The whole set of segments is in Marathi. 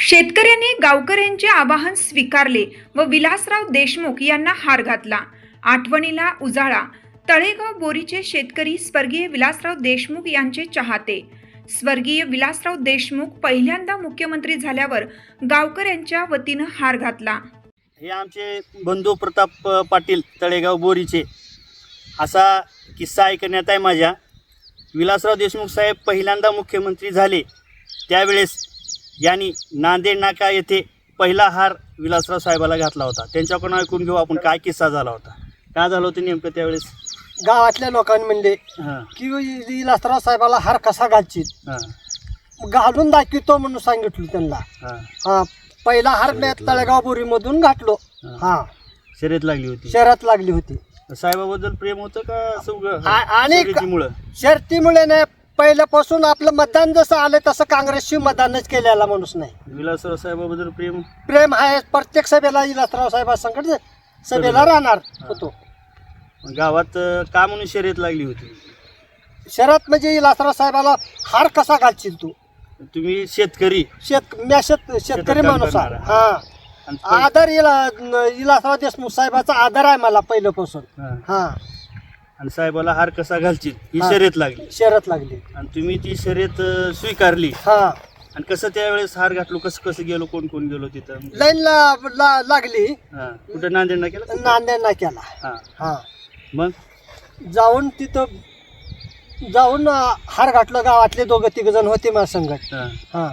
शेतकऱ्यांनी गावकऱ्यांचे आवाहन स्वीकारले व विलासराव देशमुख यांना हार घातला. आठवणीला उजाळा. तळेगाव बोरीचे शेतकरी स्वर्गीय विलासराव देशमुख यांचे चाहते. स्वर्गीय विलासराव देशमुख पहिल्यांदा मुख्यमंत्री झाल्यावर गावकऱ्यांच्या वतीनं हार घातला. हे आमचे बंधू प्रताप पाटील तळेगाव बोरीचे. असा किस्सा ऐकण्यात आहे माझ्या. विलासराव देशमुख साहेब पहिल्यांदा मुख्यमंत्री झाले त्यावेळेस यांनी नांदेड नाका येथे पहिला हार विलासराव साहेबाला घातला होता. त्यांच्याकडून ऐकून घेऊ आपण काय किस्सा झाला होता, काय झालं होतं नेमकं त्यावेळेस. गावातल्या लोकांनी म्हणले की विलासराव साहेबाला हार कसा घालशील, घालून दाखवतो म्हणून सांगितलं त्यांना. हा, पहिला हार मी तळेगाव बोरी मधून घातलो. हा, शर्यत लागली होती, शर्यत लागली होती. साहेबाबद्दल प्रेम होतं का आणि शर्तीमुळे नाही, पहिल्यापासून आपलं मतदान जसं आलं तसं काँग्रेसशी मतदानच केलेला माणूस नाही. विलासराव साहेबाबद्दल प्रेम आहे. प्रत्येक सभेला विलासराव साहेबा संकट सभेला राहणार होतो. गावात का म्हणून शर्यत लागली होती. शर्यत म्हणजे विलासराव साहेबाला हार कसा घालशील तू. तुम्ही शेतकरी शेतकरी माणूस आहे. हा, आदर विलासराव देशमुख साहेबाचा आदर आहे मला पहिल्यापासून. हा, आणि साहेबाला हार कसा घालशील ही शर्यत लागली आणि तुम्ही ती शर्यत स्वीकारली. हा, आणि कसं त्यावेळेस हार घातलो, कसं गेलो, कोण कोण गेलो तिथं. लाईन लागली. कुठं नांदेड ना केलं. नांदेड ना केला. हा, मग जाऊन हार घातलं. गावातले दोघं तिघ जण होते माझ्या संगत. हा,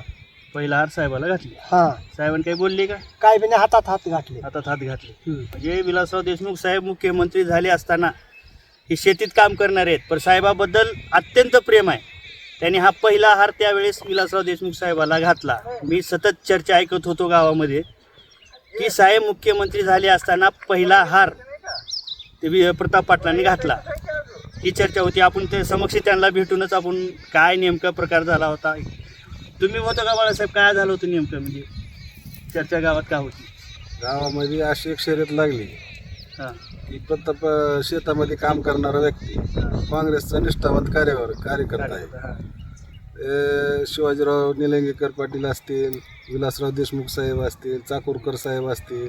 पहिला हार साहेबाला घातली. हा, साहेबांनी काही बोलले का. काय बी नाही, हातात हात घातले. म्हणजे विलासराव देशमुख साहेब मुख्यमंत्री झाले असताना हे शेतीत काम करणारे आहेत, पण साहेबाबद्दल अत्यंत प्रेम आहे. त्यांनी हा पहिला हार त्यावेळेस विलासराव देशमुख साहेबाला घातला. मी सतत चर्चा ऐकत होतो गावामध्ये की साहेब मुख्यमंत्री झाले असताना पहिला हार ते प्रताप पाटलांनी घातला. ही चर्चा होती. आपण ते समक्ष त्यांना भेटूनच आपण काय नेमका प्रकार झाला होता. तुम्ही होता का बाळासाहेब, काय झालं होतं नेमकं, म्हणजे चर्चा गावात का होती. गावामध्ये अशी एक शर्यत लागली की प्रताप शेतामध्ये काम करणारा व्यक्ती, काँग्रेसचा निष्ठावंत कार्यकर्ता आहे. शिवाजीराव निलंगेकर पाटील असतील, विलासराव देशमुख साहेब असतील, चाकूरकर साहेब असतील,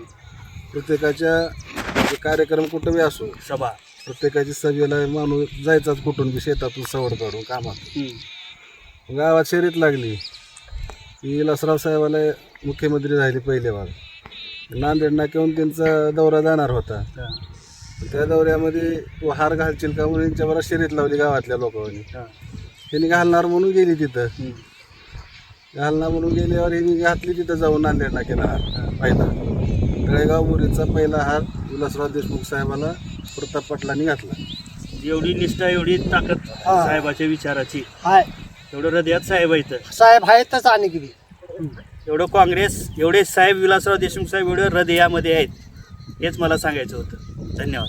प्रत्येकाच्या कार्यक्रम कुठंही असो, सभा, प्रत्येकाची सभेला माणूस जायचाच कुठून बी शेतातून सवड काढून कामात. गावात शर्यत लागली. विलासराव साहेबाला मुख्यमंत्री झाले पहिले भाग. नांदेड नाक्याहून त्यांचा दौरा जाणार होता. त्या दौऱ्यामध्ये तो हार घालशील का म्हणून यांच्यावर शर्यत लावली गावातल्या लोकांनी. त्यांनी घालणार म्हणून गेली तिथं. घालणार म्हणून गेल्यावर यांनी घातली तिथं जाऊन नांदेड नाक्याला हार पहिला. तळेगाव बोरीचा पहिला हार विलासराव देशमुख साहेबाला प्रताप पाटलांनी घातला. एवढी निष्ठा, एवढी ताकद साहेबाच्या विचाराची, एवढं हृदयात साहेब आहेत. साहेब आहेतच. आणि किती एवढं काँग्रेस, एवढे साहेब विलासराव देशमुख साहेब एवढं हृदयामध्ये आहेत, हेच मला सांगायचं होतं. धन्यवाद.